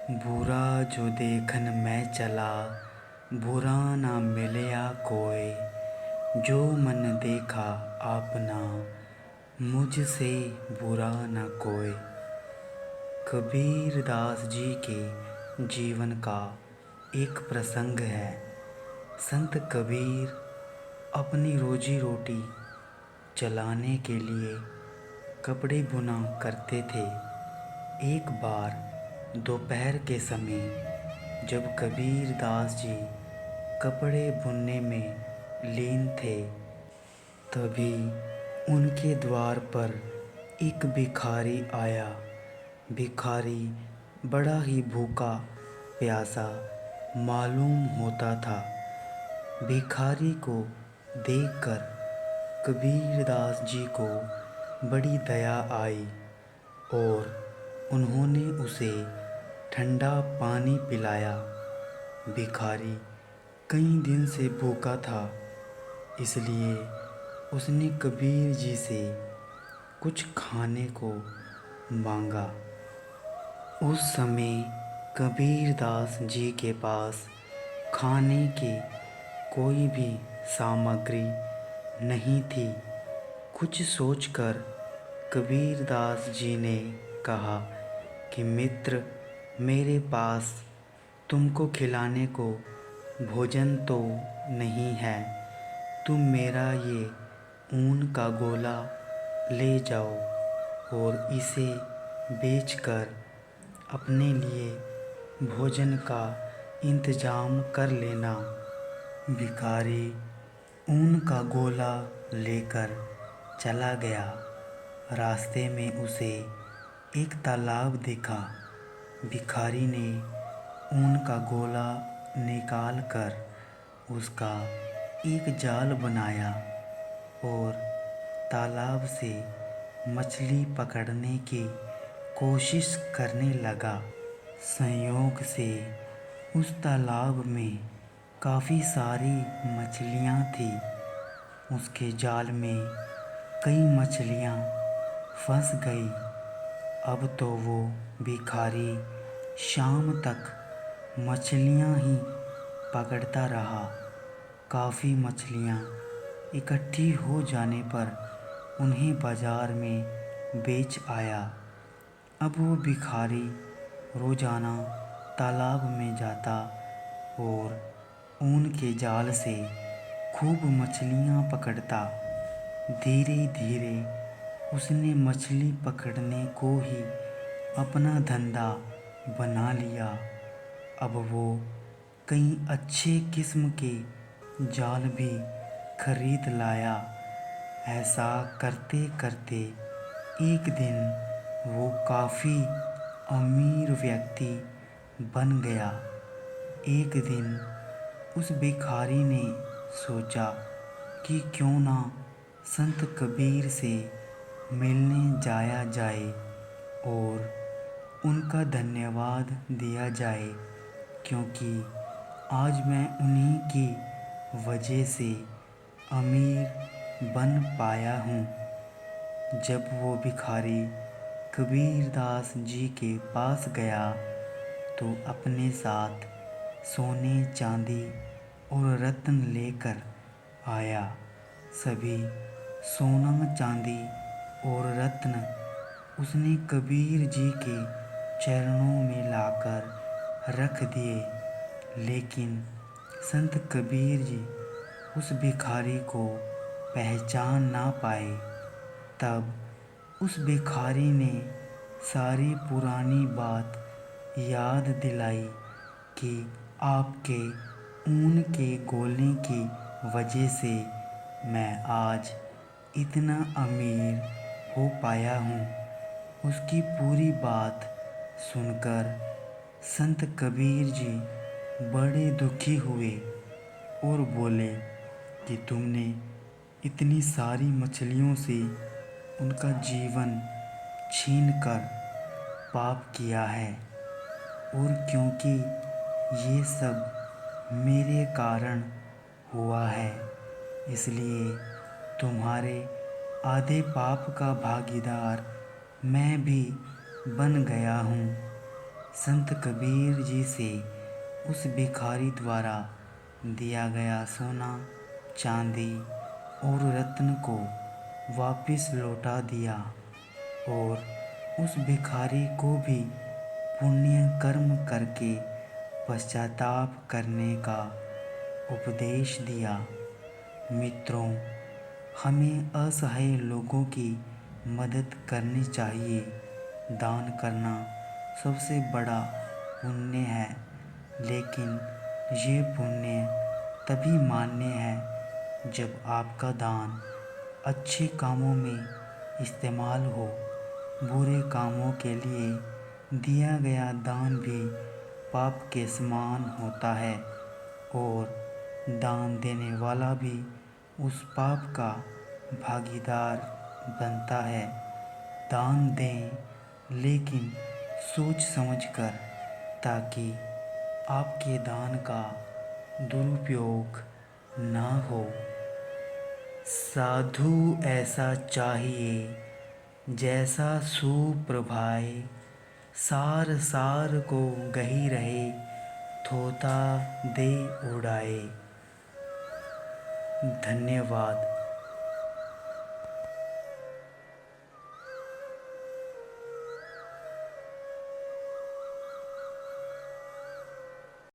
बुरा जो देखन मैं चला, बुरा ना मिलया कोई। जो मन देखा आपना, मुझसे बुरा न कोई। कबीर दास जी के जीवन का एक प्रसंग है। संत कबीर अपनी रोजी रोटी चलाने के लिए कपड़े बुना करते थे। एक बार दोपहर के समय जब कबीर दास जी कपड़े बुनने में लीन थे, तभी उनके द्वार पर एक भिखारी आया। भिखारी बड़ा ही भूखा प्यासा मालूम होता था। भिखारी को देखकर कबीर दास जी को बड़ी दया आई और उन्होंने उसे ठंडा पानी पिलाया। भिखारी कई दिन से भूखा था, इसलिए उसने कबीर जी से कुछ खाने को मांगा। उस समय कबीर दास जी के पास खाने की कोई भी सामग्री नहीं थी। कुछ सोचकर कबीर दास जी ने कहा कि मित्र, मेरे पास तुमको खिलाने को भोजन तो नहीं है। तुम मेरा ये ऊन का गोला ले जाओ और इसे बेचकर अपने लिए भोजन का इंतजाम कर लेना। भिखारी ऊन का गोला लेकर चला गया। रास्ते में उसे एक तालाब दिखा। भिखारी ने ऊन का गोला निकाल कर उसका एक जाल बनाया और तालाब से मछली पकड़ने की कोशिश करने लगा। संयोग से उस तालाब में काफ़ी सारी मछलियाँ थीं। उसके जाल में कई मछलियाँ फंस गई। अब तो वो भिखारी शाम तक मछलियाँ ही पकड़ता रहा। काफ़ी मछलियाँ इकट्ठी हो जाने पर उन्हें बाज़ार में बेच आया। अब वो भिखारी रोज़ाना तालाब में जाता और ऊन के जाल से खूब मछलियाँ पकड़ता। धीरे धीरे उसने मछली पकड़ने को ही अपना धंधा बना लिया। अब वो कई अच्छे किस्म के जाल भी खरीद लाया। ऐसा करते करते एक दिन वो काफ़ी अमीर व्यक्ति बन गया। एक दिन उस भिखारी ने सोचा कि क्यों ना संत कबीर से मिलने जाया जाए और उनका धन्यवाद दिया जाए, क्योंकि आज मैं उन्हीं की वजह से अमीर बन पाया हूँ। जब वो भिखारी कबीर दास जी के पास गया तो अपने साथ सोने चांदी और रत्न लेकर आया। सभी सोना चांदी और रत्न उसने कबीर जी के चरणों में लाकर रख दिए। लेकिन संत कबीर जी उस भिखारी को पहचान ना पाए। तब उस भिखारी ने सारी पुरानी बात याद दिलाई कि आपके ऊन के गोले की वजह से मैं आज इतना अमीर हो पाया हूँ। उसकी पूरी बात सुनकर संत कबीर जी बड़े दुखी हुए और बोले कि तुमने इतनी सारी मछलियों से उनका जीवन छीन कर पाप किया है, और क्योंकि ये सब मेरे कारण हुआ है, इसलिए तुम्हारे आधे पाप का भागीदार मैं भी बन गया हूँ। संत कबीर जी से उस भिखारी द्वारा दिया गया सोना, चांदी और रत्न को वापस लौटा दिया और उस भिखारी को भी पुण्य कर्म करके पश्चाताप करने का उपदेश दिया। मित्रों, हमें असहाय लोगों की मदद करनी चाहिए। दान करना सबसे बड़ा पुण्य है, लेकिन ये पुण्य तभी मान्य है जब आपका दान अच्छे कामों में इस्तेमाल हो। बुरे कामों के लिए दिया गया दान भी पाप के समान होता है और दान देने वाला भी उस पाप का भागीदार बनता है। दान दें, लेकिन सोच समझकर, ताकि आपके दान का दुरुपयोग ना हो। साधु ऐसा चाहिए जैसा सुप्रभाए, सार सार को गही रहे, थोथा दे उड़ाए। धन्यवाद।